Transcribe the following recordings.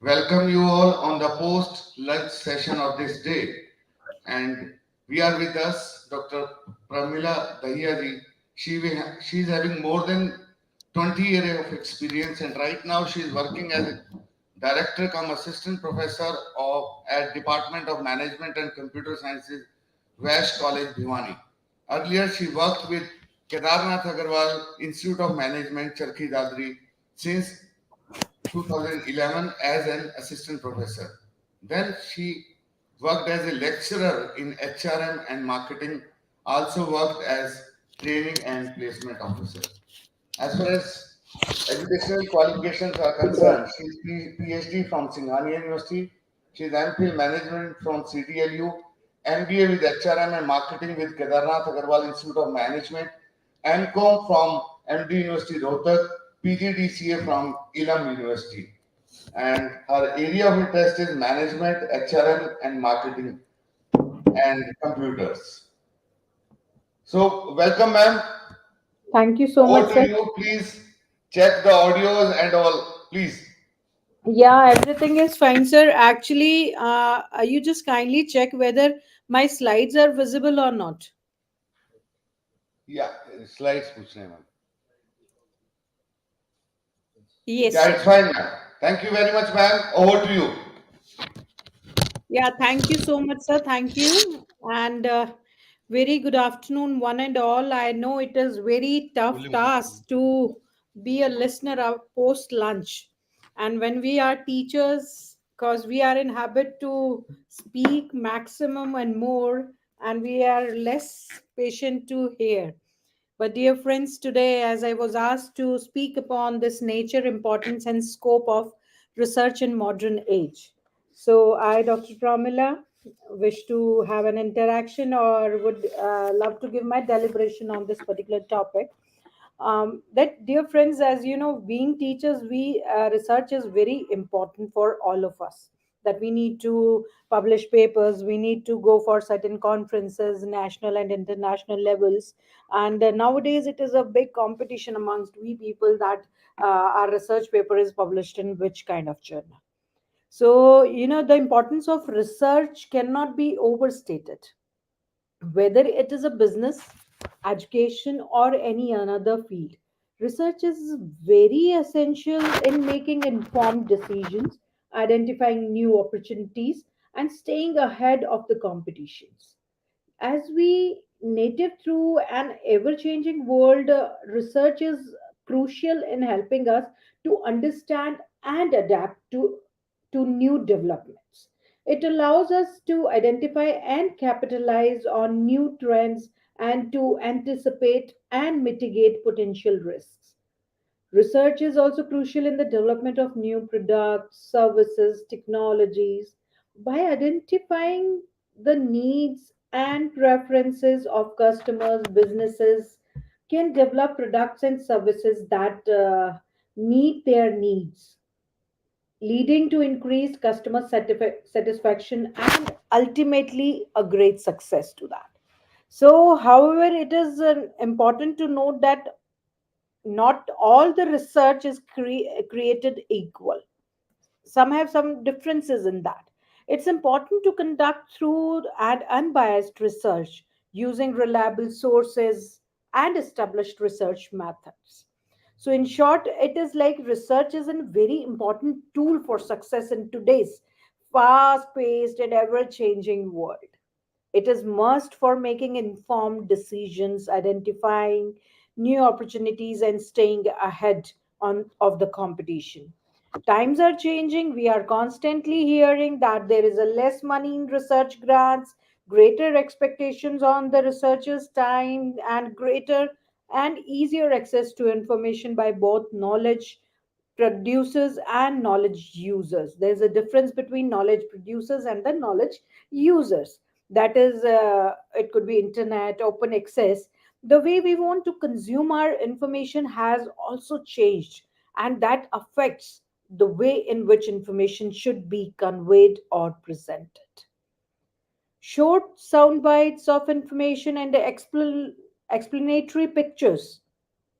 welcome you all on the post lunch session of this day. And we are with us Dr. Pramila Dahiya. She's having more than 20 years of experience, and right now she is working as a director cum assistant professor at Department of Management and Computer Sciences, Vash College, Bhiwani. Earlier, she worked with Kedarnath Agarwal Institute of Management, Charkhi Dadri, since 2011 as an assistant professor. Then she worked as a lecturer in HRM and marketing, also worked as training and placement officer. As far as educational qualifications are concerned, she is PhD from Singhania University. She is MPhil Management from CDLU, MBA with HRM and Marketing with Kedarnath Agarwal Institute of Management, MCOM from MD University Rohtak, PGDCA from Ilam University. And her area of interest is management, HRM, and marketing and computers. So, welcome, ma'am. Thank you so much, Over to sir. you. Please check the audios and all. Please. Yeah, everything is fine, sir. Actually, you just kindly check whether my slides are visible or not. Yeah, slides पूछने हैं, ma'am. Yes, Yeah, sir. it's fine, ma'am. Thank you very much, ma'am. Over to you. Yeah, thank you so much, sir. Thank you. And very good afternoon, one and all. I know it is very tough task to be a listener of post lunch. And when we are teachers, because we are in habit to speak maximum and more, and we are less patient to hear. But, dear friends, today, as I was asked to speak upon this nature, importance, and scope of research in modern age. So, I, Dr. Pramila, wish to have an interaction or would love to give my deliberation on this particular topic. That, dear friends, as you know, being teachers, we research is very important for all of us. That we need to publish papers, we need to go for certain conferences, national and international levels, and nowadays it is a big competition amongst we people that our research paper is published in which kind of journal. So the importance of research cannot be overstated, whether it is a business, education, or any another field. Research is very essential in making informed decisions, identifying new opportunities, and staying ahead of the competitions. As we native through an ever changing world, research is crucial in helping us to understand and adapt to new developments. It allows us to identify and capitalize on new trends and to anticipate and mitigate potential risks. Research is also crucial in the development of new products, services, technologies. By identifying the needs and preferences of customers, businesses can develop products and services that meet their needs, leading to increased customer satisfaction and ultimately a great success to that. So, however, it is important to note that not all the research is created equal. Some have some differences in that. It's important to conduct through and unbiased research using reliable sources and established research methods. So, in short, it is like research is a very important tool for success in today's fast paced and ever changing world. It is must for making informed decisions, identifying new opportunities, and staying ahead of the competition. Times are changing. We are constantly hearing that there is a less money in research grants, greater expectations on the researchers' time, and greater and easier access to information by both knowledge producers and knowledge users. There's a difference between knowledge producers and the knowledge users. That is, it could be internet, open access. The way we want to consume our information has also changed, and that affects the way in which information should be conveyed or presented. Short sound bites of information and explanatory pictures,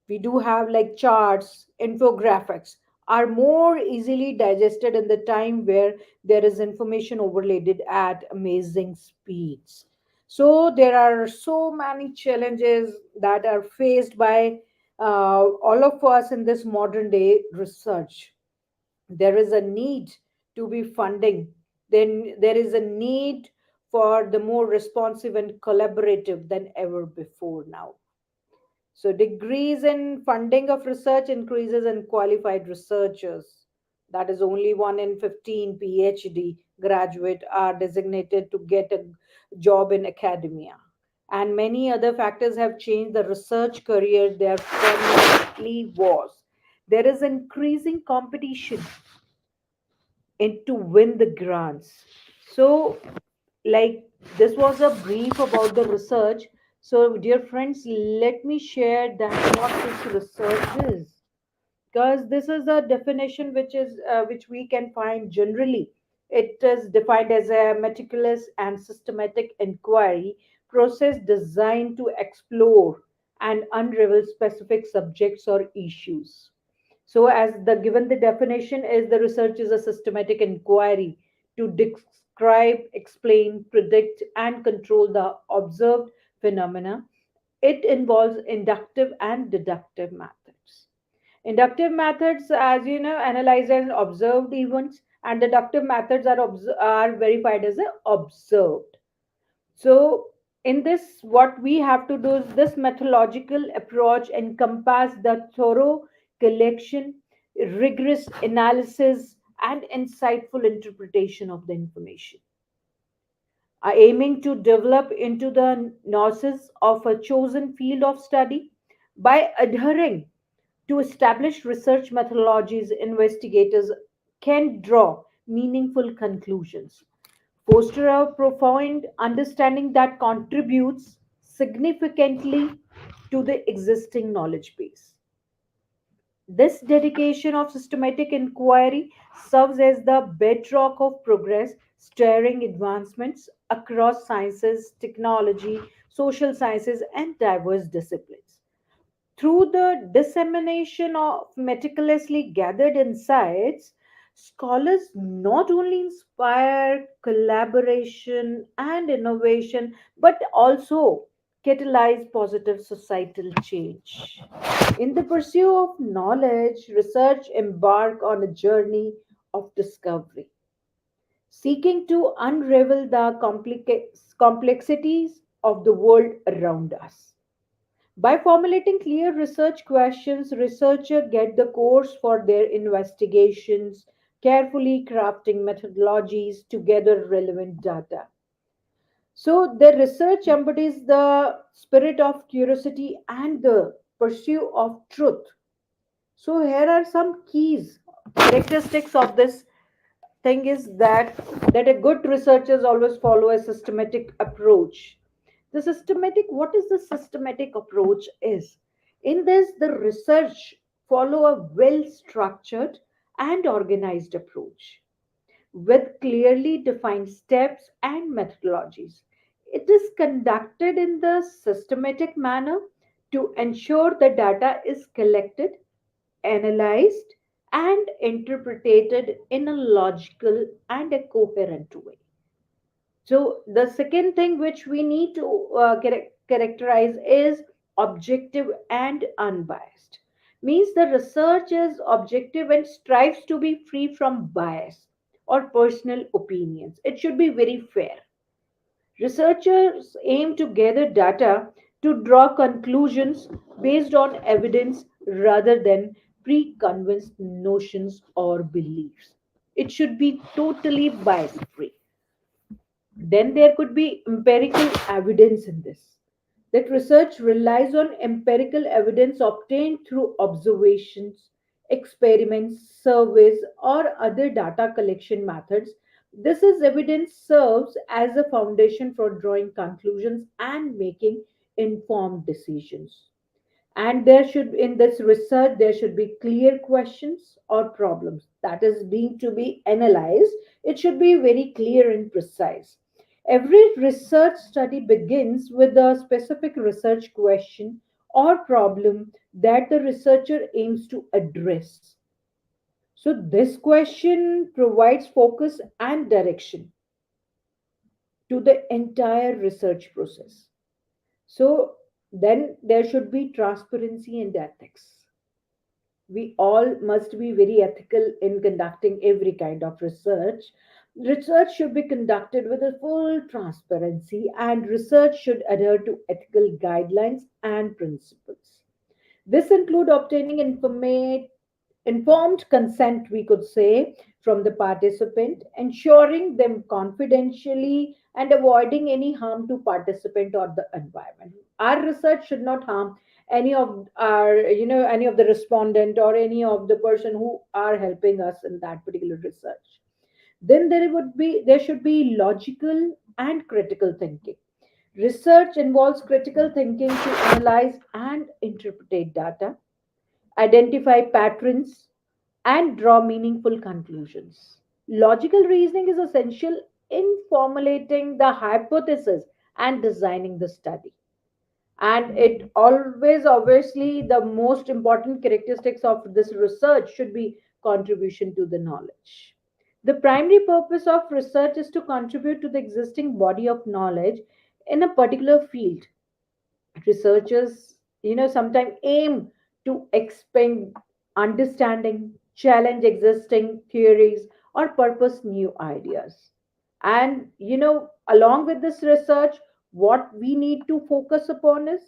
we do have like charts, infographics, are more easily digested in the time where there is information overloaded at amazing speeds. So there are so many challenges that are faced by all of us in this modern day research. There is a need to be funding, then there is a need for the more responsive and collaborative than ever before now. So degrees in funding of research increases in qualified researchers. That is only 1 in 15 PhD graduate are designated to get a job in academia. And many other factors have changed the research career there permanently was. There is increasing competition and to win the grants. So, like, this was a brief about the research. So, dear friends, let me share that what this research is, because this is a definition which we can find generally. It is defined as a meticulous and systematic inquiry process designed to explore and unravel specific subjects or issues. So, as the given the definition is, the research is a systematic inquiry to describe, explain, predict, and control the observed phenomena. It involves inductive and deductive methods. Inductive methods, as you know, analyze and observed events, and deductive methods are verified as a observed. So, in this, what we have to do is this methodological approach encompass the thorough collection, rigorous analysis, and insightful interpretation of the information, aiming to develop into the gnosis of a chosen field of study. By adhering to established research methodologies, investigators can draw meaningful conclusions, foster a profound understanding that contributes significantly to the existing knowledge base. This dedication of systematic inquiry serves as the bedrock of progress, steering advancements across sciences, technology, social sciences, and diverse disciplines. Through the dissemination of meticulously gathered insights, scholars not only inspire collaboration and innovation, but also catalyze positive societal change. In the pursuit of knowledge, research embark on a journey of discovery, seeking to unravel the complexities of the world around us. By formulating clear research questions, researchers get the course for their investigations, carefully crafting methodologies to gather relevant data. So, the research embodies the spirit of curiosity and the pursuit of truth. So, here are some keys, characteristics of this thing is that a good researchers always follow a systematic approach. The systematic, what is the systematic approach is? In this, the research follow a well structured and organized approach with clearly defined steps and methodologies. It is conducted in the systematic manner to ensure the data is collected, analyzed, and interpreted in a logical and a coherent way. So, the second thing which we need to characterize is objective and unbiased. Means the research is objective and strives to be free from bias or personal opinions. It should be very fair. Researchers aim to gather data to draw conclusions based on evidence rather than preconceived notions or beliefs. It should be totally bias free. Then there could be empirical evidence in this. That research relies on empirical evidence obtained through observations, experiments, surveys, or other data collection methods. This is evidence serves as a foundation for drawing conclusions and making informed decisions. And there should, in this research, there should be clear questions or problems that is being to be analyzed. It should be very clear and precise. Every research study begins with a specific research question or problem that the researcher aims to address. So this question provides focus and direction to the entire research process. So then there should be transparency and ethics. We all must be very ethical in conducting every kind of research. Research should be conducted with a full transparency, and research should adhere to ethical guidelines and principles. This include obtaining informed consent, we could say, from the participant, ensuring them confidentially and avoiding any harm to participant or the environment. Our research should not harm any of our, any of the respondent or any of the person who are helping us in that particular research. Then there should be logical and critical thinking. Research involves critical thinking to analyze and interpret data, identify patterns, and draw meaningful conclusions. Logical reasoning is essential in formulating the hypothesis and designing the study. And it always, obviously, the most important characteristics of this research should be contribution to the knowledge. The primary purpose of research is to contribute to the existing body of knowledge in a particular field. Researchers, sometimes aim to expand understanding, challenge existing theories, or purpose new ideas. And along with this research, what we need to focus upon is,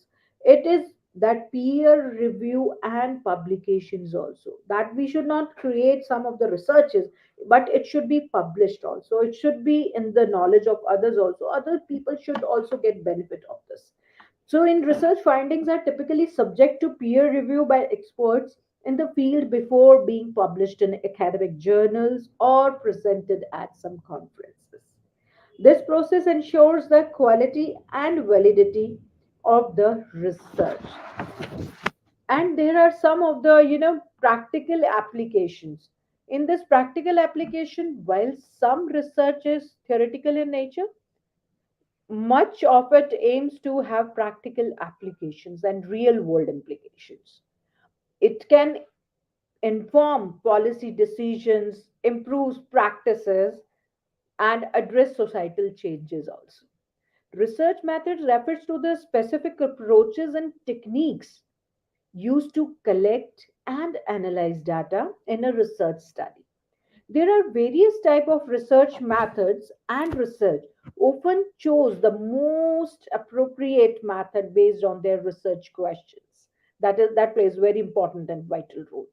it is that peer review and publications also, that we should not create some of the researches, but it should be published also, it should be in the knowledge of others also, other people should also get benefit of this. So, in research, findings are typically subject to peer review by experts in the field before being published in academic journals or presented at some conferences. This process ensures the quality and validity of the research. And there are some of the practical applications. In this practical application, while some research is theoretical in nature, much of it aims to have practical applications and real world implications. It can inform policy decisions, improve practices, and address societal changes also. Research methods refers to the specific approaches and techniques used to collect and analyze data in a research study. There are various type of research methods, and research often chose the most appropriate method based on their research questions. That plays very important and vital role.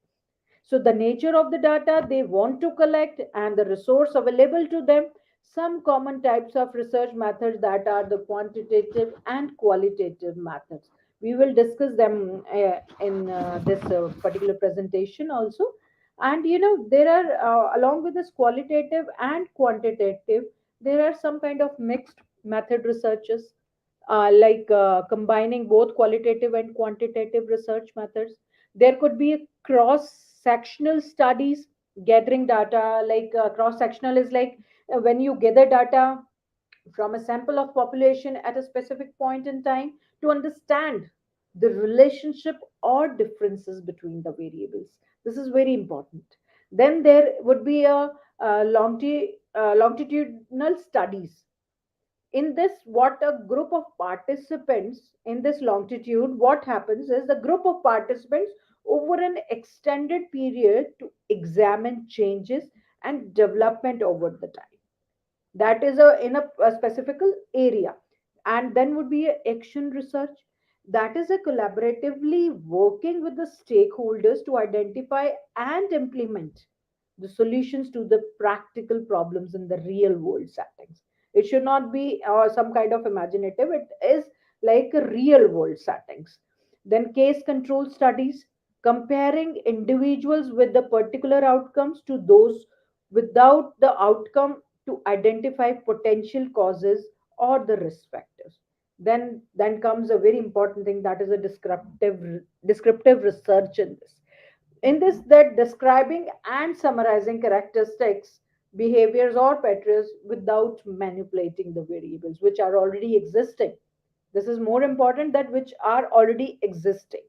So the nature of the data they want to collect and the resource available to them. Some common types of research methods that are the quantitative and qualitative methods. We will discuss them in this particular presentation also. And there are, along with this qualitative and quantitative, there are some kind of mixed method researches, like combining both qualitative and quantitative research methods. There could be cross sectional studies, gathering data, like cross sectional is like when you gather data from a sample of population at a specific point in time to understand the relationship or differences between the variables. This is very important. Then there would be a longitudinal studies. In this, what a group of participants in this longitude, what happens is the group of participants over an extended period to examine changes and development over the time. That is a specific area. And then would be a action research, that is a collaboratively working with the stakeholders to identify and implement the solutions to the practical problems in the real world settings. It should not be some kind of imaginative, it is like a real world settings. Then case control studies, comparing individuals with the particular outcomes to those without the outcome to identify potential causes or the risk factors. Then comes a very important thing, that is a descriptive research in this, that describing and summarizing characteristics, behaviors, or patterns without manipulating the variables which are already existing. This is more important, that which are already existing.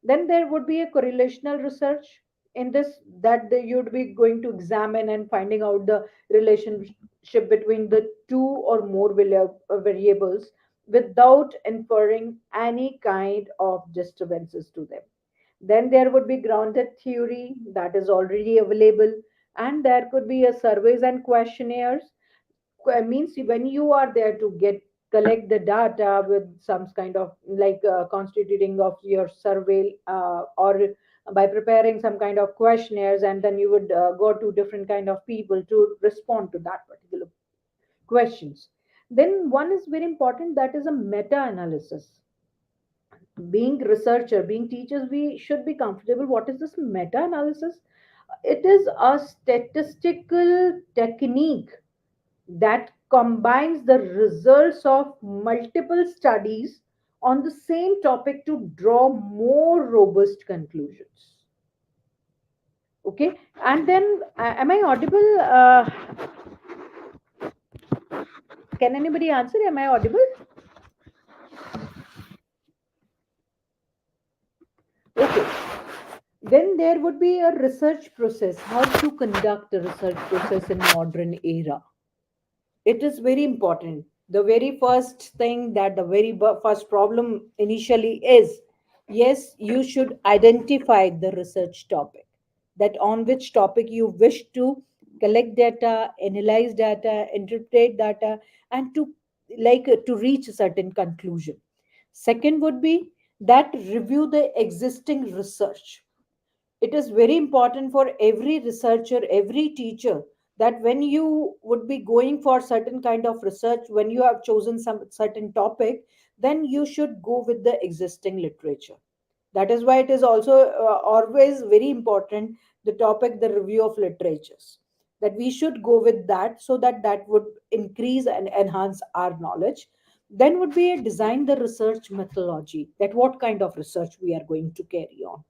Then there would be a correlational research, in this, that you'd be going to examine and finding out the relationship between the two or more variables without inferring any kind of disturbances to them. Then there would be grounded theory that is already available, and there could be a surveys and questionnaires. Means when you are there to get collect the data with some kind of like constituting of your survey, or by preparing some kind of questionnaires, and then you would go to different kind of people to respond to that particular questions. Then one is very important, that is a meta analysis. Being researcher, being teachers, we should be comfortable. What is this meta analysis? It is a statistical technique that combines the results of multiple studies on the same topic to draw more robust conclusions. Okay, and then am I audible? Can anybody answer? Am I audible? Okay, then there would be a research process, how to conduct a research process in modern era. It is very important. The very first thing, that the very first problem initially is, yes, you should identify the research topic, that on which topic you wish to collect data, analyze data, interpret data, and to to reach a certain conclusion. Second would be that review the existing research. It is very important for every researcher, every teacher, that when you would be going for certain kind of research, when you have chosen some certain topic, then you should go with the existing literature. That is why it is also always very important, the topic, the review of literatures, that we should go with that, so that that would increase and enhance our knowledge. Then would be a design the research methodology, that what kind of research we are going to carry on,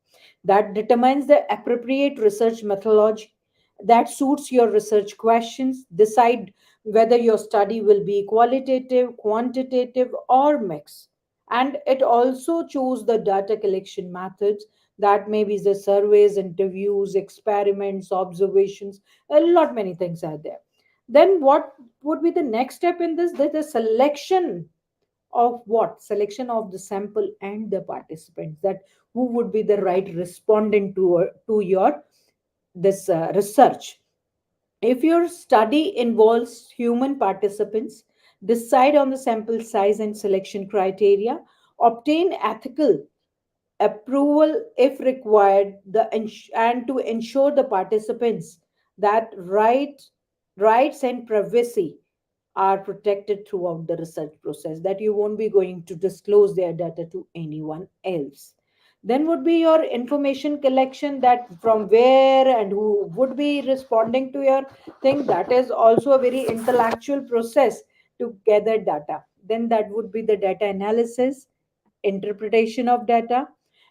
that determines the appropriate research methodology that suits your research questions, decide whether your study will be qualitative, quantitative, or mixed. And it also choose the data collection methods, that maybe the surveys, interviews, experiments, observations, a lot many things are there. Then what would be the next step in this? That the selection of what? Selection of the sample and the participants, that who would be the right respondent to your this research. If your study involves human participants, decide on the sample size and selection criteria, obtain ethical approval if required, and to ensure the participants that rights and privacy are protected throughout the research process, that you won't be going to disclose their data to anyone else. Then would be your information collection, that from where and who would be responding to your thing. That is also a very intellectual process to gather data. Then that would be the data analysis, interpretation of data,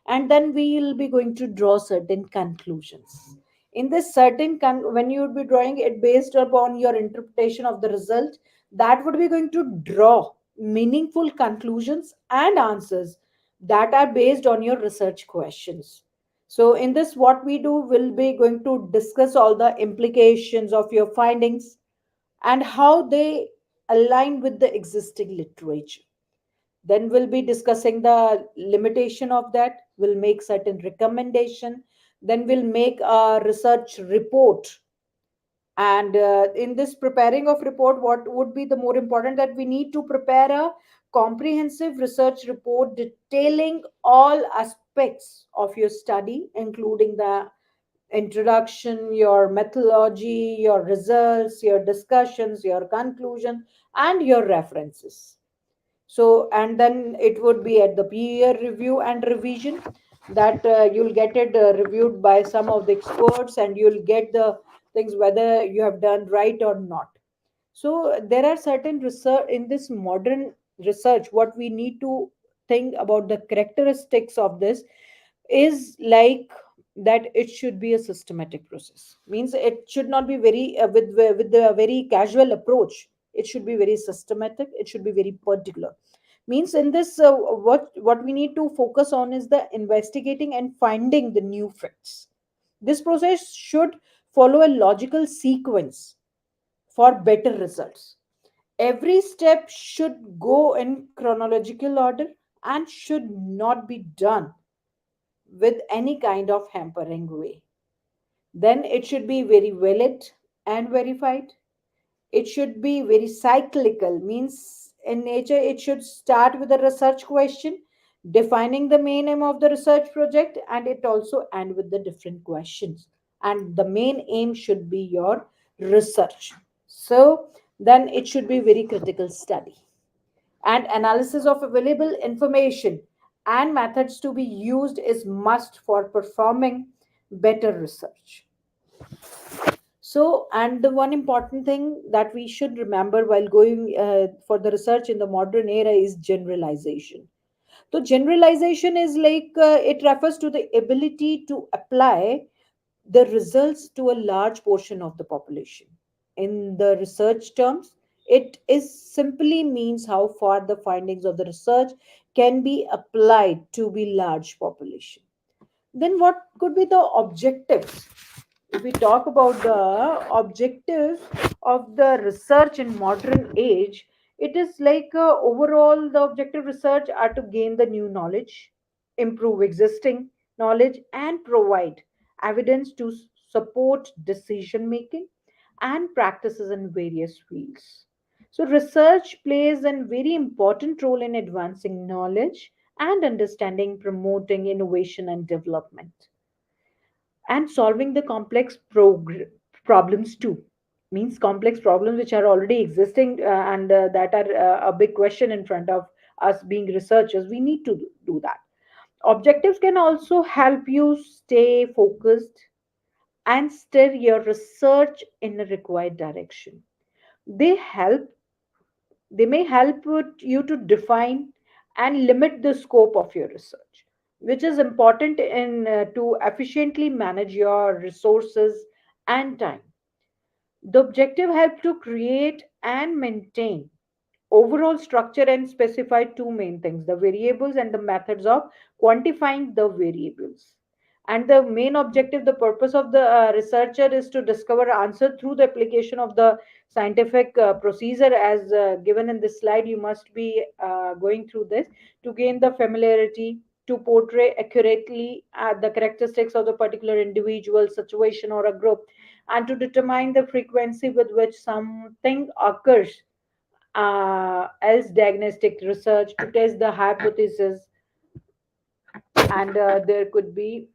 and then we will be going to draw certain conclusions. In this when you would be drawing it based upon your interpretation of the result, that would be going to draw meaningful conclusions and answers that are based on your research questions. So in this, what we do will be going to discuss all the implications of your findings and how they align with the existing literature. Then we'll be discussing the limitation of that, we'll make certain recommendation, then we'll make a research report. And in this preparing of report, what would be the more important, that we need to prepare a comprehensive research report detailing all aspects of your study, including the introduction, your methodology, your results, your discussions, your conclusion, and your references. So and then it would be at the peer review and revision, that you'll get it reviewed by some of the experts, and you'll get the things whether you have done right or not. So there are certain research in this modern research, what we need to think about the characteristics of this is like, that it should be a systematic process. Means it should not be very with the very casual approach. It should be very systematic, it should be very particular. Means in this what we need to focus on is the investigating and finding the new facts, This process should follow a logical sequence for better results. Every step should go in chronological order and should not be done with any kind of hampering way. Then it should be very valid and verified. It should be very cyclical, means in nature it should start with a research question, defining the main aim of the research project, and it also end with the different questions. And the main aim should be your research. So then it should be very critical study and analysis of available information and methods to be used is must for performing better research. So, and the one important thing that we should remember while going for the research in the modern era is generalization. So, generalization is like it refers to the ability to apply the results to a large portion of the population. In the research terms, it is simply means how far the findings of the research can be applied to be large population. Then what could be the objectives? If we talk about the objectives of the research in modern age, it is like overall the objective research are to gain the new knowledge, improve existing knowledge, and provide evidence to support decision making and practices in various fields. So research plays a very important role in advancing knowledge and understanding, promoting innovation and development, and solving the complex problems too. Means complex problems which are already existing and that are a big question in front of us being researchers. We need to do that. Objectives can also help you stay focused and steer your research in a required direction. They help they may help you to define and limit the scope of your research, which is important in to efficiently manage your resources and time. The objective help to create and maintain overall structure and specify two main things: the variables and the methods of quantifying the variables. And the main objective, the purpose of the researcher is to discover answer through the application of the scientific procedure as given in this slide. You must be going through this to gain the familiarity, to portray accurately the characteristics of the particular individual situation or a group, and to determine the frequency with which something occurs, else diagnostic research to test the hypothesis. And there could be,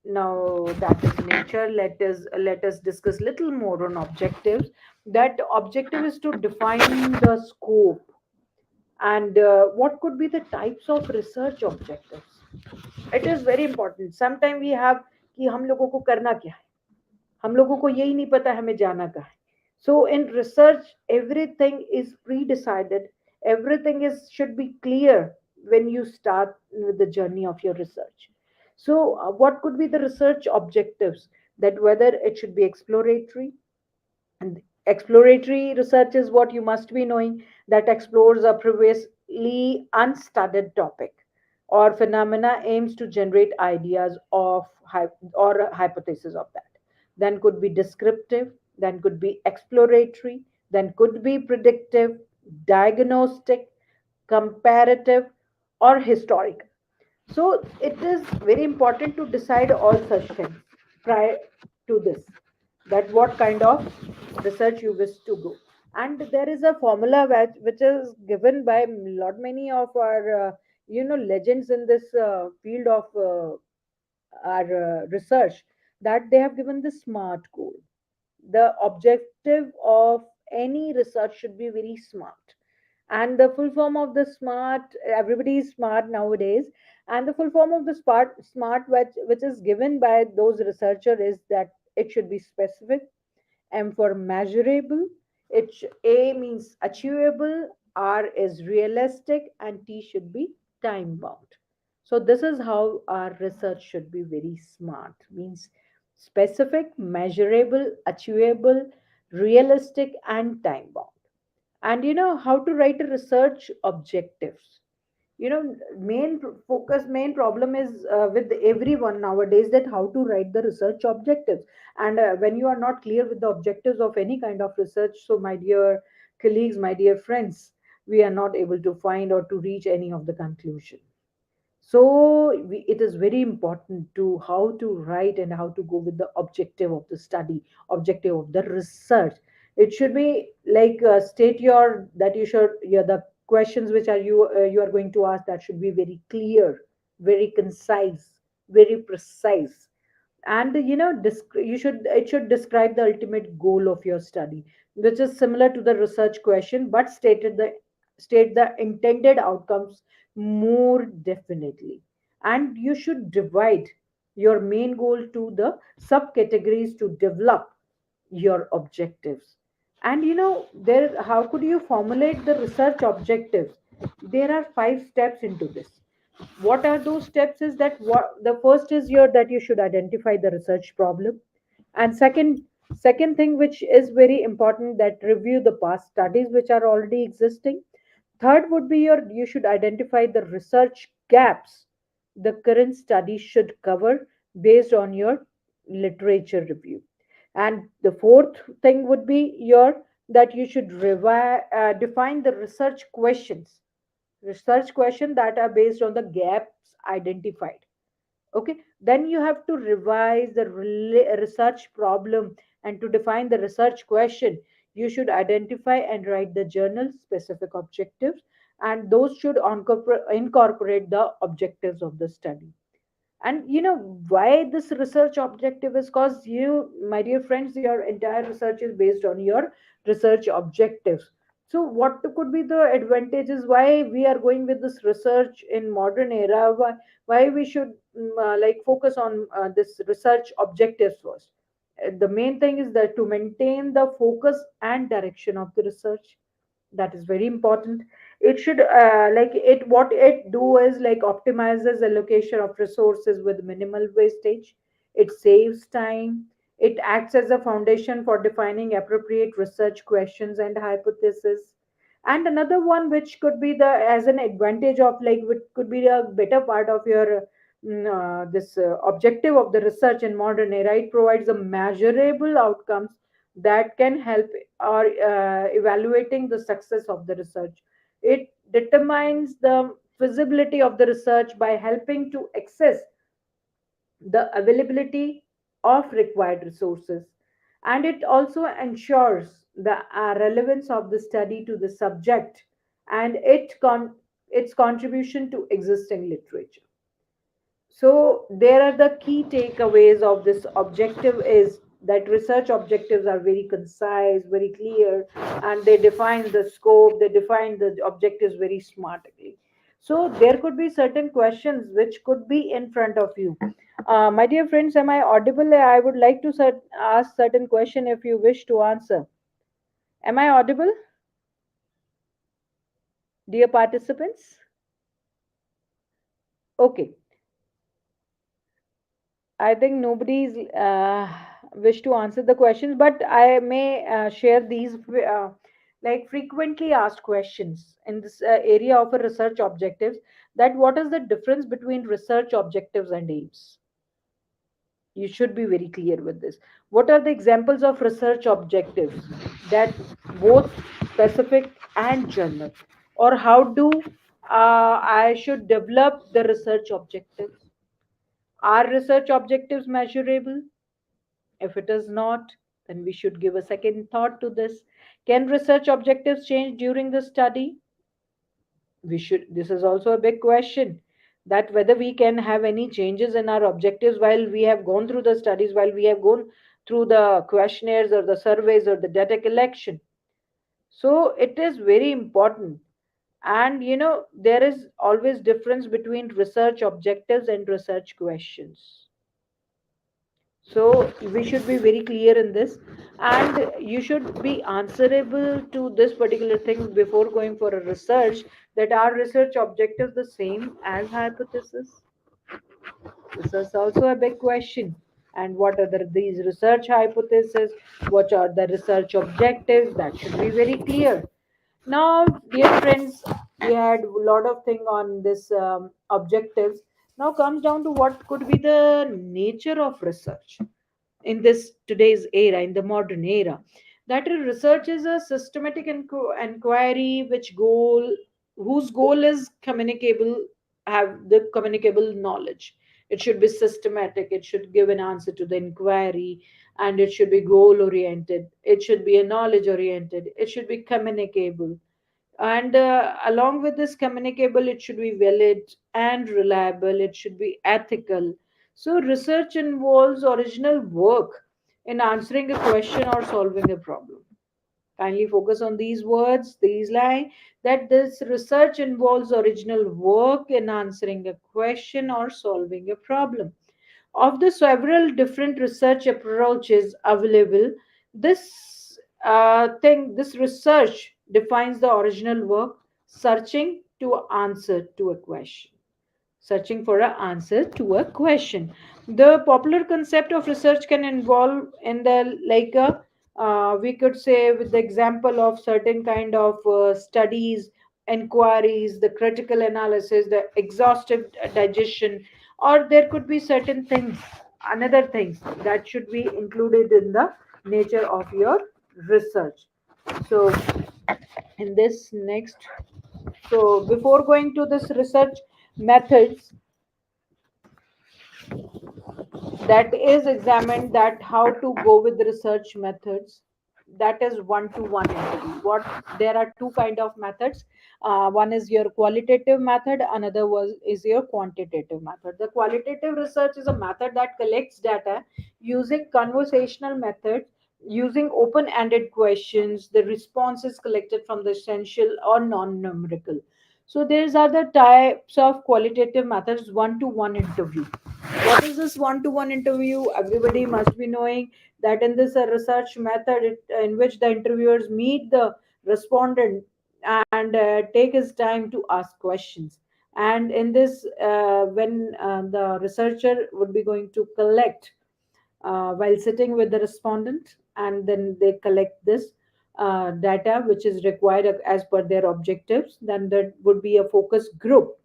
now that is nature, let us discuss little more on objectives. That objective is to define the scope. And what could be the types of research objectives? It is very important. Sometimes we have कि हम लोगों को करना क्या है, हम लोगों को यही नहीं पता हमें जाना कहाँ है. So in research everything is pre-decided, everything is should be clear when you start with the journey of your research. So what could be the research objectives? That whether it should be exploratory, and exploratory research is what you must be knowing, that explores a previously unstudied topic or phenomena, aims to generate ideas of or hypothesis of that. Then could be descriptive, then could be exploratory, then could be predictive, diagnostic, comparative, or historical. So it is very important to decide all such things prior to this, that what kind of research you wish to go. And there is a formula which is given by lot many of our legends in this field of our research, that they have given the SMART goal. The objective of any research should be very smart. And the full form of the SMART, everybody is smart nowadays, and the full form of the smart which is given by those researchers is that it should be specific, M for measurable, A means achievable, R is realistic, and T should be time bound. So this is how our research should be very smart. Means specific, measurable, achievable, realistic, and time bound. And you know how to write a research objectives. You know, main problem is with everyone nowadays, that how to write the research objectives. And when you are not clear with the objectives of any kind of research, so my dear colleagues, my dear friends, we are not able to find or to reach any of the conclusion. So it is very important to how to write and how to go with the objective of the study, objective of the research. It should be like state your that you should, yeah, the questions which are you are going to ask, that should be very clear, very concise, very precise. And you should, it should describe the ultimate goal of your study, which is similar to the research question, but state the intended outcomes more definitely. And you should divide your main goal to the subcategories to develop your objectives. And there, how could you formulate the research objectives? There are 5 steps into this. What are those steps? Is that what the first is your, that you should identify the research problem. And second thing which is very important, that review the past studies which are already existing. Third would be your, you should identify the research gaps the current study should cover based on your literature review. And the fourth thing would be your, that you should define the research question that are based on the gaps identified. Okay, then you have to revise the research problem. And to define the research question, you should identify and write the journal specific objectives, and those should incorporate the objectives of the study. And why this research objective is, because my dear friends, your entire research is based on your research objectives. So what could be the advantages, why we are going with this research in modern era, why we should like focus on this research objectives first? The main thing is that to maintain the focus and direction of the research, that is very important. It should like it what it do is like optimizes allocation of resources with minimal wastage. It saves time. It acts as a foundation for defining appropriate research questions and hypotheses. And another one which could be the as an advantage of, like, which could be a better part of your this objective of the research in modern era, it provides a measurable outcomes that can help or evaluating the success of the research. It determines the feasibility of the research by helping to assess the availability of required resources. And it also ensures the relevance of the study to the subject and its contribution to existing literature. So there are the key takeaways of this objective is that research objectives are very concise, very clear, and they define the scope, they define the objectives very smartly. So there could be certain questions which could be in front of you. My dear friends, am I audible? I would like to ask certain question if you wish to answer. Am I audible, dear participants? Okay. I think nobody's wish to answer the questions, but I may share these like frequently asked questions in this area of a research objectives. That what is the difference between research objectives and aims? You should be very clear with this. What are the examples of research objectives, that both specific and general? Or how do I should develop the research objectives? Are research objectives measurable? If it is not, then we should give a second thought to this. Can research objectives change during the study? We should. This is also a big question, that whether we can have any changes in our objectives while we have gone through the studies, while we have gone through the questionnaires or the surveys or the data collection. So it is very important. And there is always difference between research objectives and research questions. So we should be very clear in this, and you should be answerable to this particular thing before going for a research. That are research objectives the same as hypothesis? This is also a big question. And what are these research hypotheses? What are the research objectives? That should be very clear. Now, dear friends, We had a lot of thing on this objectives. Now comes down to what could be the nature of research in this today's era, in the modern era. That is, research is a systematic inquiry whose goal is communicable, have the communicable knowledge. It should be systematic, it should give an answer to the inquiry, and it should be goal oriented, it should be a knowledge oriented, it should be communicable, and along with this communicable, it should be valid and reliable, it should be ethical. So research involves original work in answering a question or solving a problem. Kindly focus on these words, these lines, that this research involves original work in answering a question or solving a problem. Of the several different research approaches available, this research defines the original work, searching to answer to a question, searching for an answer to a question. The popular concept of research can involve in the like a we could say with the example of certain kind of studies, inquiries, the critical analysis, the exhaustive digestion, or there could be certain things, another things that should be included in the nature of your research. So in this next, so before going to this research methods, that is examined, that how to go with research methods, that is one to one interview. What, there are two kind of methods. One is your qualitative method, another was is your quantitative method. The qualitative research is a method that collects data using conversational methods, using open ended questions. The response is collected from the essential or non numerical. So these are the types of qualitative methods. One to one interview. What is this one to one interview? Everybody must be knowing that in this research method, in which the interviewers meet the respondent and take his time to ask questions. And in this, when the researcher would be going to collect while sitting with the respondent, and then they collect this data which is required as per their objectives, then that would be a focus group.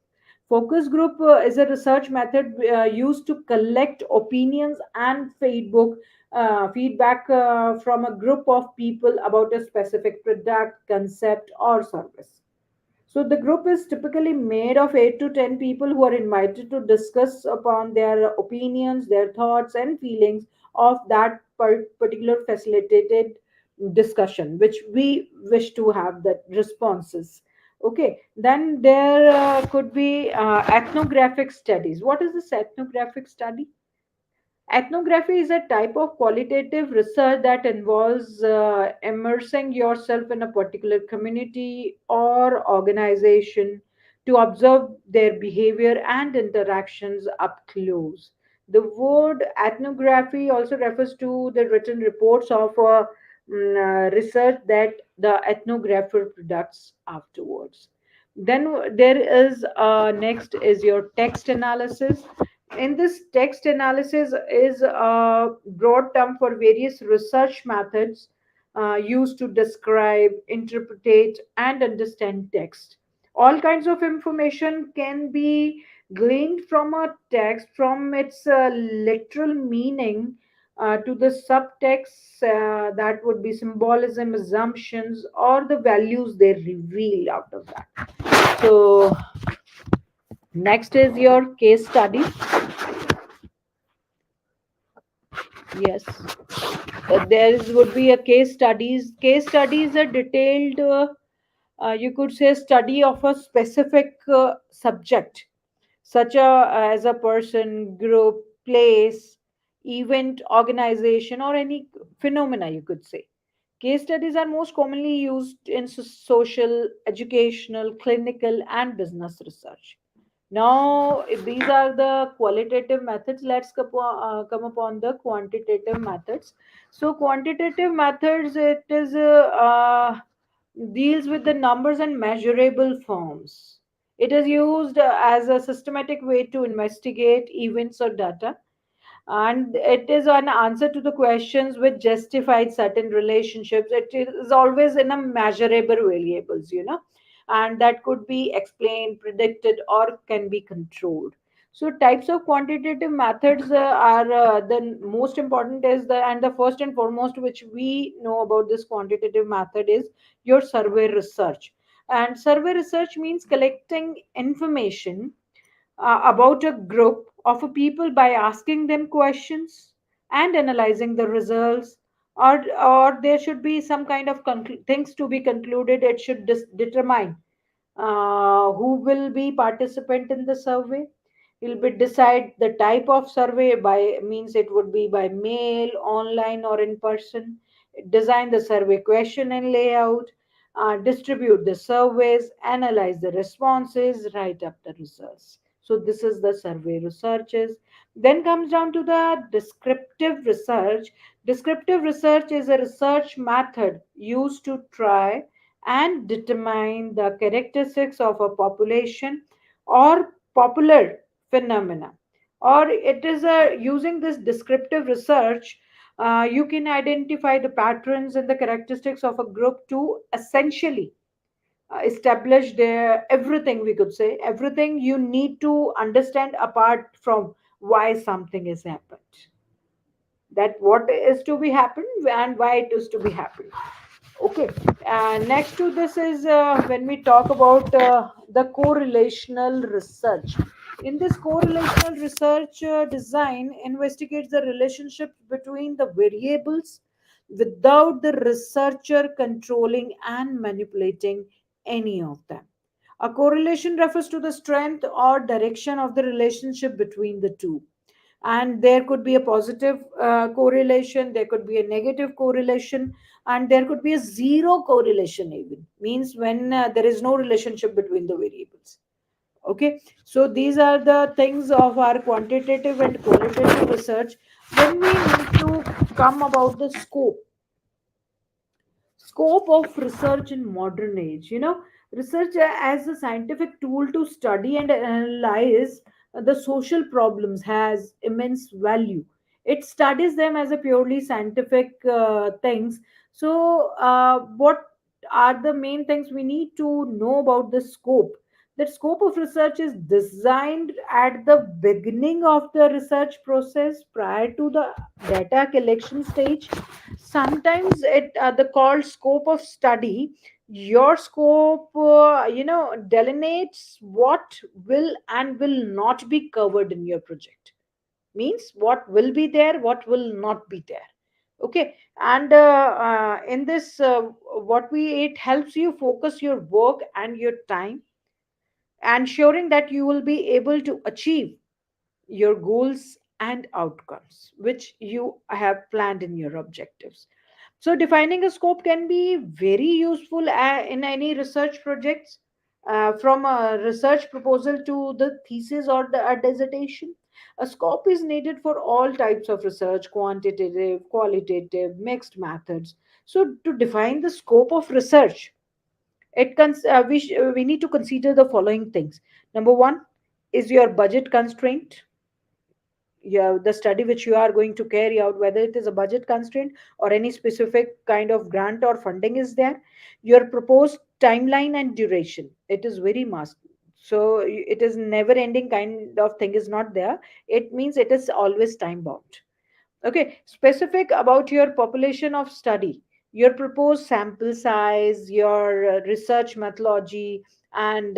Focus group is a research method used to collect opinions and feedback from a group of people about a specific product, concept, or service. So the group is typically made of 8 to 10 people who are invited to discuss upon their opinions, their thoughts and feelings of that particular facilitated discussion, which we wish to have that responses. Okay, then there could be ethnographic studies. What is this ethnographic study? Ethnography is a type of qualitative research that involves immersing yourself in a particular community or organization to observe their behavior and interactions up close. The word ethnography also refers to the written reports of research that the ethnographer conducts afterwards. Then there is next is your text analysis. In this, text analysis is a broad term for various research methods used to describe, interpret, and understand text. All kinds of information can be gleaned from a text, from its literal meaning to the subtext, that would be symbolism, assumptions, or the values they reveal out of that. So, next is your case study. Yes, there would be a case studies. Case studies are detailed, you could say, study of a specific subject, such as a person, group, place, event, organization, or any phenomena, you could say. Case studies are most commonly used in social, educational, clinical, and business research. Now, if these are the qualitative methods, let's come upon the quantitative methods. So, quantitative methods, it is deals with the numbers and measurable forms. It is used as a systematic way to investigate events or data, and it is an answer to the questions which justified certain relationships. It is always in a measurable variables, and that could be explained, predicted, or can be controlled. So types of quantitative methods are the most important is the and the first and foremost which we know about this quantitative method is your survey research. And survey research means collecting information about a group of a people by asking them questions and analyzing the results, or there should be some kind of things to be concluded. It should determine who will be participant in the survey. Will be decide the type of survey by means it would be by mail, online, or in person. Design the survey question and layout, distribute the surveys, analyze the responses, write up the results. So this is the survey researches. Then comes down to the descriptive research. Descriptive research is a research method used to try and determine the characteristics of a population or popular phenomena. Or it is a using this descriptive research, you can identify the patterns and the characteristics of a group to essentially establish their everything, we could say everything you need to understand apart from why something is happened, that what is to be happened and why it is to be happened. Okay. Next to this is when we talk about the correlational research. In this correlational research, design investigates the relationship between the variables without the researcher controlling and manipulating any of them. A correlation refers to the strength or direction of the relationship between the two, and there could be a positive correlation, there could be a negative correlation, and there could be a zero correlation even means when there is no relationship between the variables. Okay, so these are the things of our quantitative and qualitative research. Then we need to come about the scope of research in modern age. Research as a scientific tool to study and analyze the social problems has immense value. It studies them as a purely scientific things. So what are the main things we need to know about the scope? The scope of research is designed at the beginning of the research process prior to the data collection stage. Sometimes it the called scope of study. Your scope delineates what will and will not be covered in your project, means what will be there, what will not be there. Okay. And in this what we it helps you focus your work and your time, ensuring that you will be able to achieve your goals and outcomes which you have planned in your objectives. So defining a scope can be very useful in any research projects, from a research proposal to the thesis or the a dissertation. A scope is needed for all types of research, quantitative, qualitative, mixed methods. So to define the scope of research, we need to consider the following things. Number one, is your budget constraint? The study which you are going to carry out, whether it is a budget constraint or any specific kind of grant or funding is there. Your proposed timeline and duration, it is very must. So it is never ending kind of thing is not there. It means it is always time bound. Okay, specific about your population of study, your proposed sample size, your research methodology, and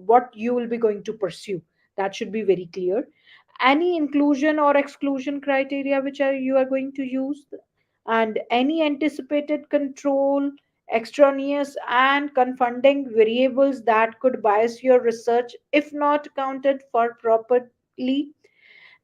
what you will be going to pursue. That should be very clear. Any inclusion or exclusion criteria which you are going to use, and any anticipated control, extraneous and confounding variables that could bias your research if not accounted for properly.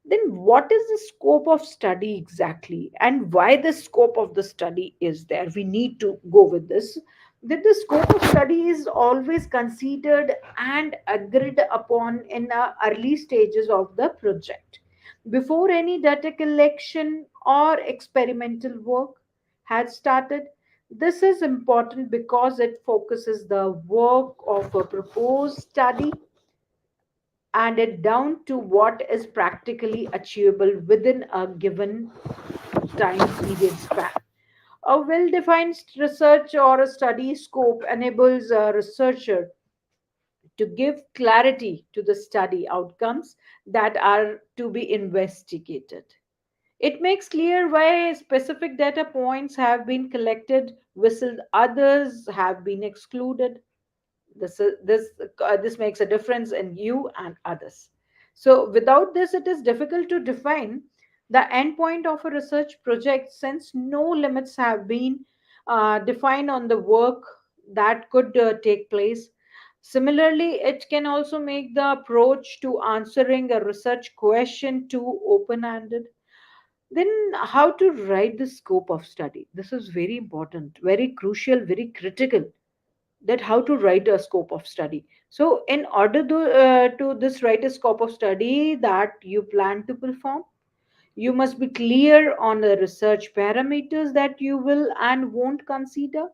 Then what is the scope of study exactly, and why the scope of the study is there? We need to go with this, that the scope of study is always considered and agreed upon in the early stages of the project, before any data collection or experimental work had started. This is important because it focuses the work of a proposed study and it down to what is practically achievable within a given time period span. A well defined research or a study scope enables a researcher to give clarity to the study outcomes that are to be investigated. It makes clear why specific data points have been collected, while others have been excluded. This makes a difference in you and others. So without this, it is difficult to define the endpoint of a research project, since no limits have been defined on the work that could take place. Similarly, it can also make the approach to answering a research question too open-ended. Then how to write the scope of study? This is very important, very crucial, very critical, that how to write a scope of study. So in order to this write a scope of study that you plan to perform, you must be clear on the research parameters that you will and won't consider.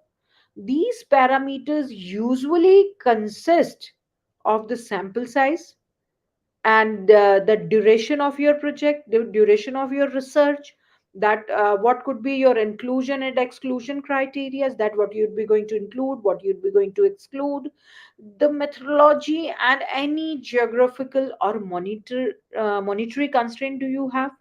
These parameters usually consist of the sample size and the duration of your project, the duration of your research, that what could be your inclusion and exclusion criteria, that what you'd be going to include, what you'd be going to exclude, the methodology, and any geographical or monetary constraint do you have.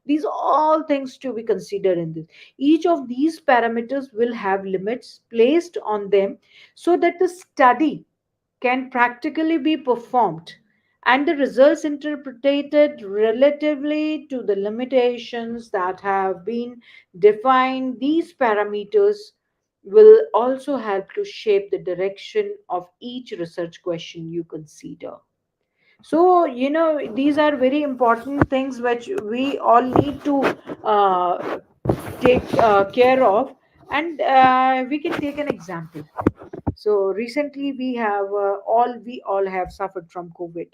These are all things to be considered in this. Each of these parameters will have limits placed on them so that the study can practically be performed and the results interpreted relatively to the limitations that have been defined. These parameters will also help to shape the direction of each research question you consider. So, these are very important things which we all need to take care of. And we can take an example. So recently we all have suffered from COVID.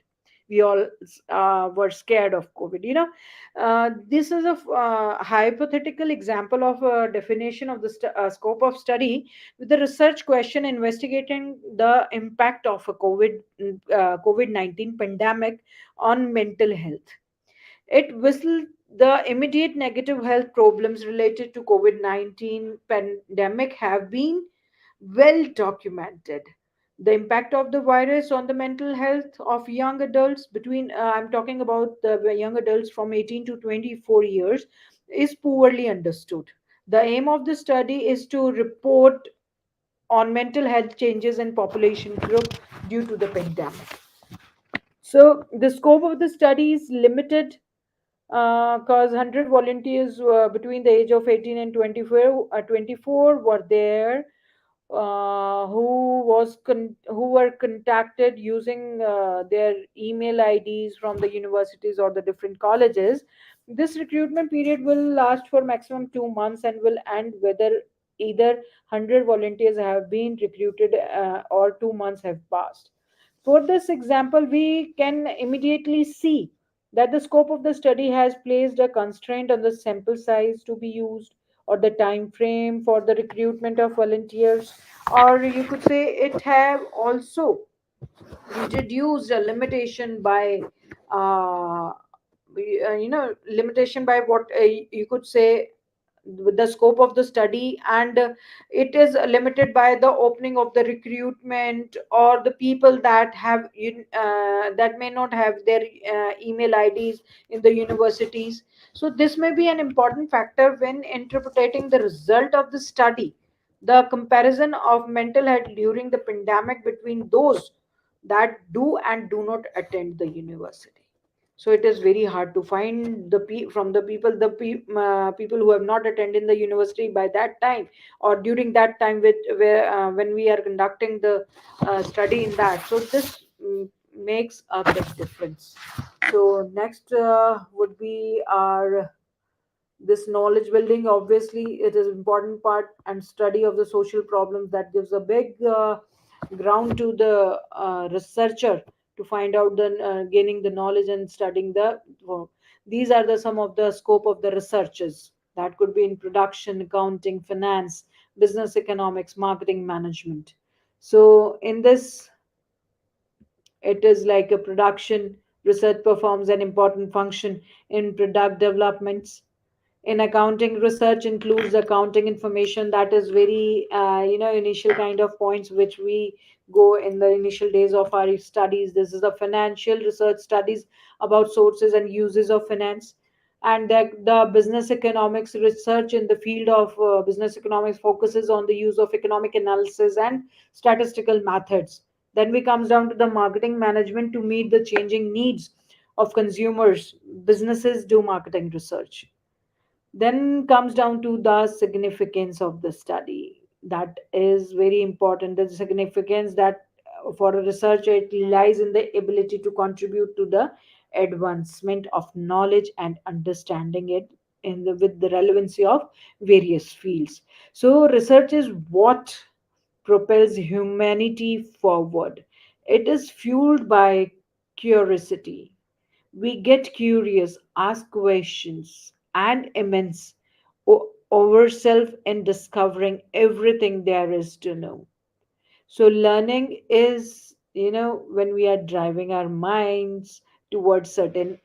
We all were scared of COVID. This is a hypothetical example of a definition of the scope of study with the research question investigating the impact of a COVID-19 pandemic on mental health. It whistled the immediate negative health problems related to COVID-19 pandemic have been well documented. The impact of the virus on the mental health of young adults I'm talking about the young adults from 18 to 24 years, is poorly understood. The aim of the study is to report on mental health changes in population group due to the pandemic. So the scope of the study is limited because 100 volunteers between the age of 18 and 24 were there, who were contacted using their email IDs from the universities or the different colleges. This recruitment period will last for maximum 2 months and will end whether either 100 volunteers have been recruited or 2 months have passed. For this example, we can immediately see that the scope of the study has placed a constraint on the sample size to be used or the time frame for the recruitment of volunteers, or you could say it have also introduced a limitation by limitation by what you could say with the scope of the study, and it is limited by the opening of the recruitment or the people that that may not have their email IDs in the universities. So this may be an important factor when interpreting the result of the study. The comparison of mental health during the pandemic between those that do and do not attend the university. So it is very hard to find from the people who have not attended the university by that time or during that time when we are conducting the study in that. So this makes a big difference. So next would be our this knowledge building. Obviously it is important part and study of the social problems that gives a big ground to the researcher to find out the gaining the knowledge and studying the work. These are the some of the scope of the researches that could be in production, accounting, finance, business economics, marketing, management. So in this, it is like a production research performs an important function in product developments. In accounting, research includes accounting information that is very initial kind of points which we go in the initial days of our studies. This is the financial research studies about sources and uses of finance. And the business economics research in the field of business economics focuses on the use of economic analysis and statistical methods. Then we comes down to the marketing management. To meet the changing needs of consumers, businesses do marketing research. Then comes down to the significance of the study. That is very important. The significance that for a researcher it lies in the ability to contribute to the advancement of knowledge and understanding it in the with the relevancy of various fields. So research is what propels humanity forward. It is fueled by curiosity. We get curious, ask questions, and immense ourselves in discovering everything there is to know. So learning is, when we are driving our minds towards certain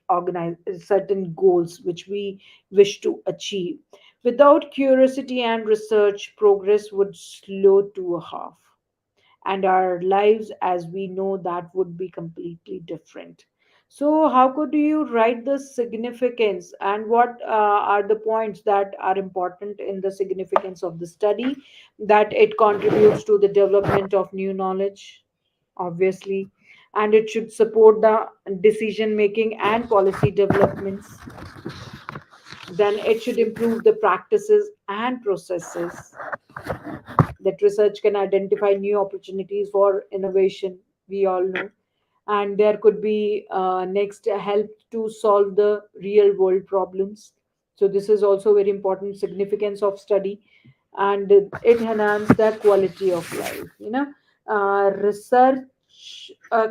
goals which we wish to achieve. Without curiosity and research, progress would slow to a half, and our lives as we know that would be completely different. So how could you write the significance, and what are the points that are important in the significance of the study? That it contributes to the development of new knowledge, obviously, and it should support the decision making and policy developments. Then it should improve the practices and processes. That research can identify new opportunities for innovation, we all know. And there could be next help to solve the real world problems. So this is also very important significance of study. And it enhance the quality of life, research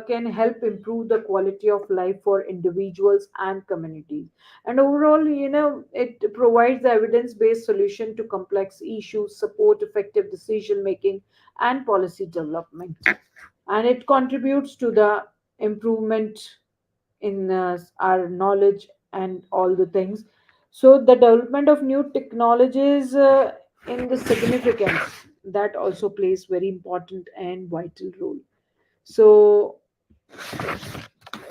can help improve the quality of life for individuals and communities. And overall, it provides the evidence based solution to complex issues, support effective decision making and policy development, and it contributes to the improvement in our knowledge and all the things. So the development of new technologies in the significance, that also plays very important and vital role. So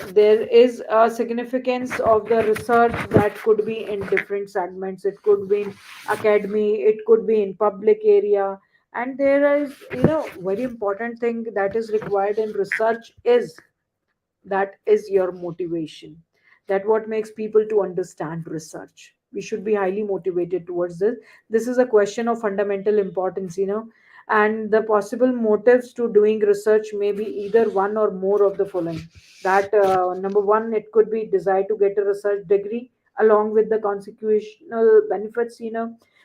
there is a significance of the research that could be in different segments. It could be in academy, it could be in public area. And there is, very important thing that is required in research is, that is your motivation. That what makes people to understand research. We should be highly motivated towards this. This is a question of fundamental importance, and the possible motives to doing research may be either one or more of the following. That number one, it could be desire to get a research degree along with the consequential benefits.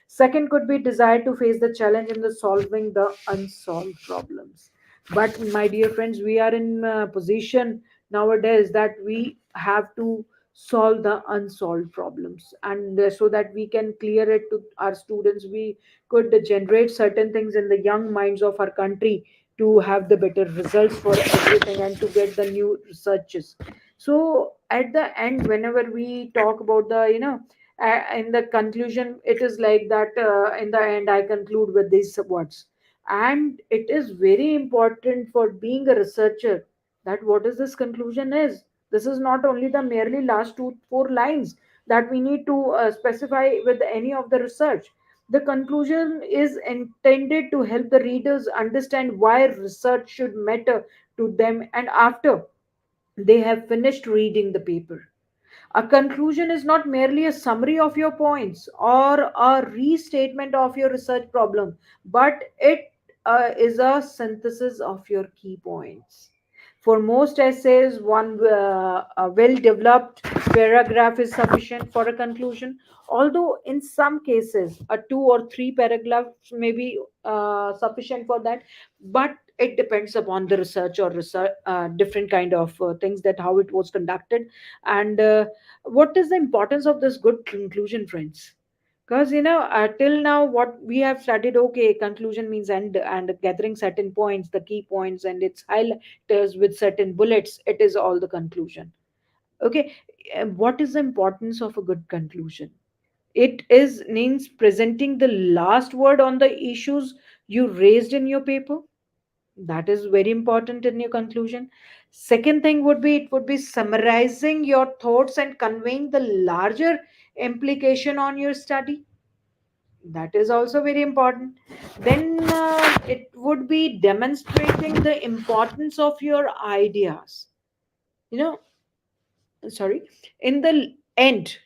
Second could be desire to face the challenge in the solving the unsolved problems. But my dear friends, we are in a position nowadays that we have to solve the unsolved problems, and so that we can clear it to our students, we could generate certain things in the young minds of our country to have the better results for everything and to get the new researches. So at the end, whenever we talk about the, in the conclusion, it is like that, in the end I conclude with these words. And it is very important for being a researcher, that what is this conclusion is. This is not only the merely last two four lines that we need to specify with any of the research. The conclusion is intended to help the readers understand why research should matter to them, and after they have finished reading the paper. A conclusion is not merely a summary of your points or a restatement of your research problem, but it is a synthesis of your key points. For most essays, one a well developed paragraph is sufficient for a conclusion, although in some cases, a two or three paragraphs may be sufficient for that. But it depends upon the research or research, different kind of things, that how it was conducted. And what is the importance of this good conclusion, friends? Because till now what we have studied, okay, conclusion means end and gathering certain points, the key points, and its highlighters with certain bullets, it is all the conclusion. Okay, what is the importance of a good conclusion? It is means presenting the last word on the issues you raised in your paper. That is very important in your conclusion. Second thing would be, it would be summarizing your thoughts and conveying the larger implication on your study. That is also very important. Then it would be demonstrating the importance of your ideas, you know. Sorry, in the end,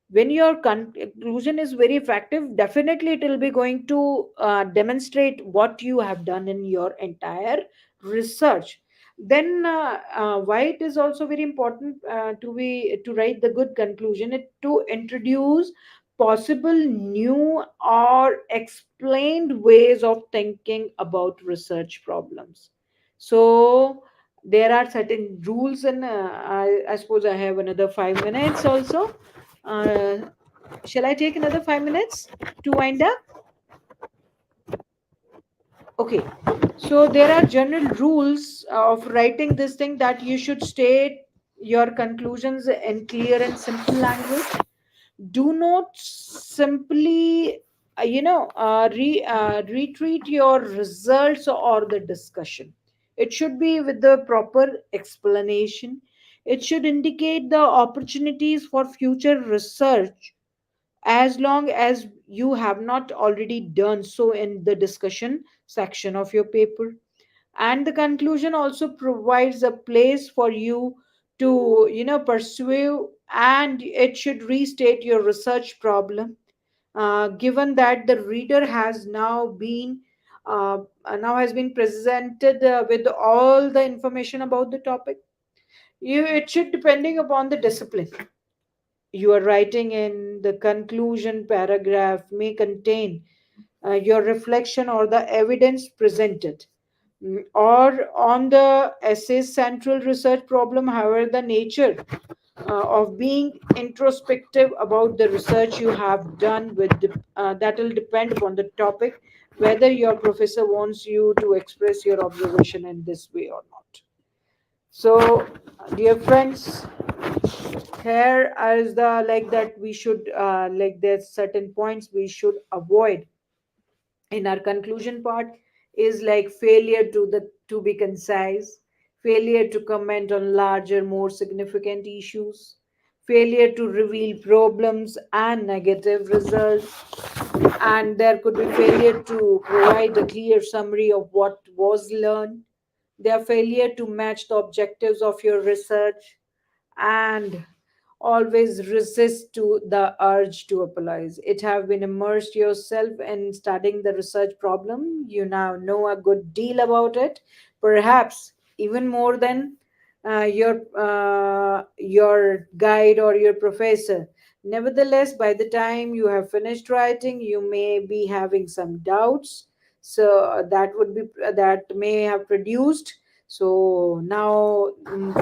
when your conclusion is very effective, definitely it will be going to demonstrate what you have done in your entire research. Then why it is also very important to write the good conclusion, it to introduce possible new or explained ways of thinking about research problems. So there are certain rules, and I suppose I have another 5 minutes also. uh, shall I take another 5 minutes to wind up? Okay. So there are general rules of writing this thing, that you should state your conclusions in clear and simple language. Do not simply, retreat your results or the discussion. It should be with the proper explanation. It should indicate the opportunities for future research, as long as you have not already done so in the discussion section of your paper. And the conclusion also provides a place for you to, pursue, and it should restate your research problem. Given that the reader has uh, now has been presented with all the information about the topic, it should, depending upon the discipline you are writing in, the conclusion paragraph may contain your reflection or the evidence presented. Or on the essay's central research problem, however, the nature of being introspective about the research you have done that will depend upon the topic, whether your professor wants you to express your observation in this way or not. So, dear friends, here is the like that we should like there's certain points we should avoid in our conclusion part, is like failure to be concise, failure to comment on larger, more significant issues, failure to reveal problems and negative results, and there could be failure to provide a clear summary of what was learned, their failure to match the objectives of your research, and always resist to the urge to apologize. It have been immersed yourself in studying the research problem. You now know a good deal about it, perhaps even more than your guide or your professor. Nevertheless, by the time you have finished writing, you may be having some doubts. So that may have produced. So now,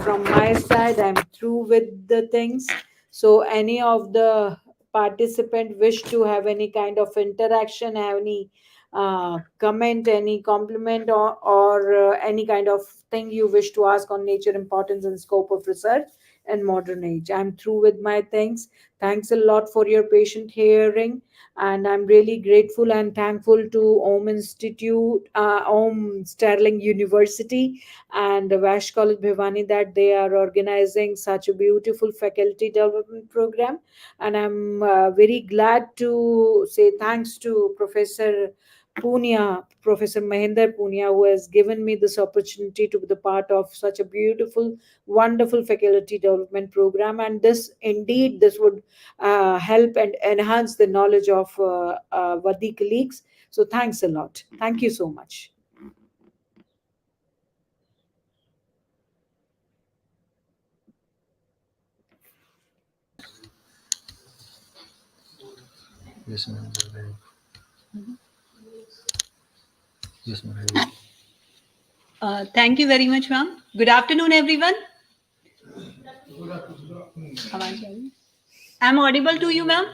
from my side, I'm through with the things. So any of the participant wish to have any kind of interaction, have any comment, any compliment, or any kind of thing you wish to ask on nature, importance, and scope of research in modern age. I'm through with my things. Thanks a lot for your patient hearing, and I'm really grateful and thankful to Om Institute, Om Sterling University, and Vash College Bhiwani, that they are organizing such a beautiful faculty development program. And I'm very glad to say thanks to Professor Mahinder Punia, who has given me this opportunity to be the part of such a beautiful, wonderful faculty development program. And this would help and enhance the knowledge of Vadi colleagues. So thanks a lot. Thank you so much. Yes, ma'am. Yes, ma'am. Thank you very much, ma'am. Good afternoon, everyone. I'm audible to you, ma'am.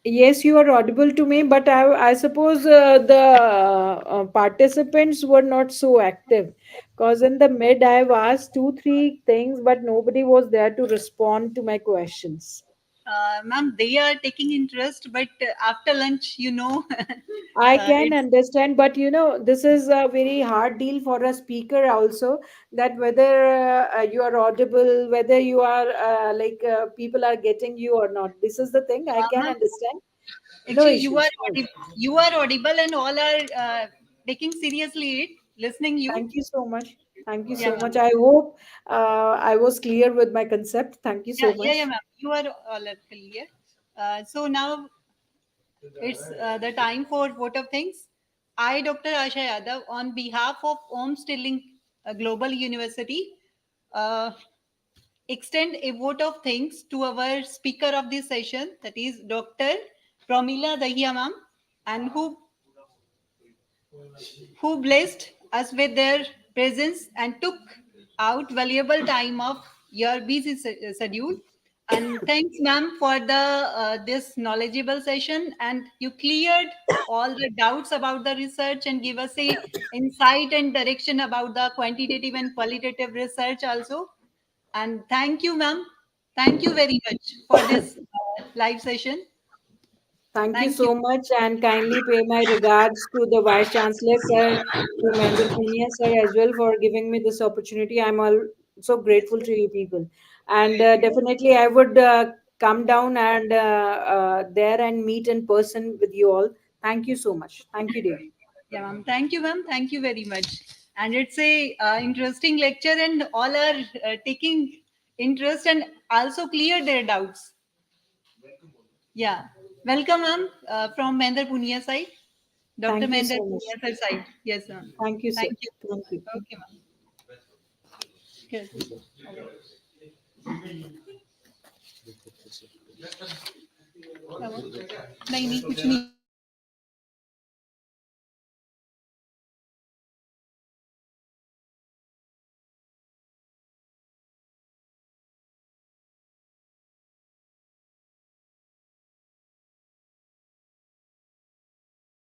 Yes, you are audible to me, but I suppose the participants were not so active, because in the mid I've asked two, three things, but nobody was there to respond to my questions. Ma'am, they are taking interest, but after lunch, I uh, can it's understand, but this is a very hard deal for a speaker also, that whether you are audible, whether you are people are getting you or not. This is the thing. I can ma'am, understand. No actually issues. you are audible, and all are taking seriously it, listening you. Thank you so much. Thank you Yeah, so ma'am. much. I hope I was clear with my concept. Thank you Yeah, so yeah, much. ma'am. You are all are clear. So now it's the time for vote of thanks. I, Dr. Asha Yadav, on behalf of Om Stirling Global University, uh, extend a vote of thanks to our speaker of this session, that is Dr. Pramila Dahiya ma'am, and who blessed us with their presence and took out valuable time of your busy schedule. And thanks, ma'am, for the this knowledgeable session. And you cleared all the doubts about the research and give us a insight and direction about the quantitative and qualitative research also. And thank you, ma'am. Thank you very much for this live session. Thank you Thank you. so much, and kindly pay my regards to the Vice Chancellor, sir, to Mahendra Punia, sir, as well, for giving me this opportunity. I'm also grateful to you people. And definitely, I would come down and there and meet in person with you all. Thank you so much. Thank you, dear. Yeah, ma'am. Thank you, ma'am. Thank you very much. And it's a interesting lecture, and all are taking interest and also clear their doubts. Yeah. Welcome, ma'am, from Mehndra Punia side. Dr. Thank you Mehndra so much. Punia sir side. Yes, ma'am. Thank you, sir. Thank you. Thank you. Okay, ma'am. Good. नहीं नहीं कुछ नहीं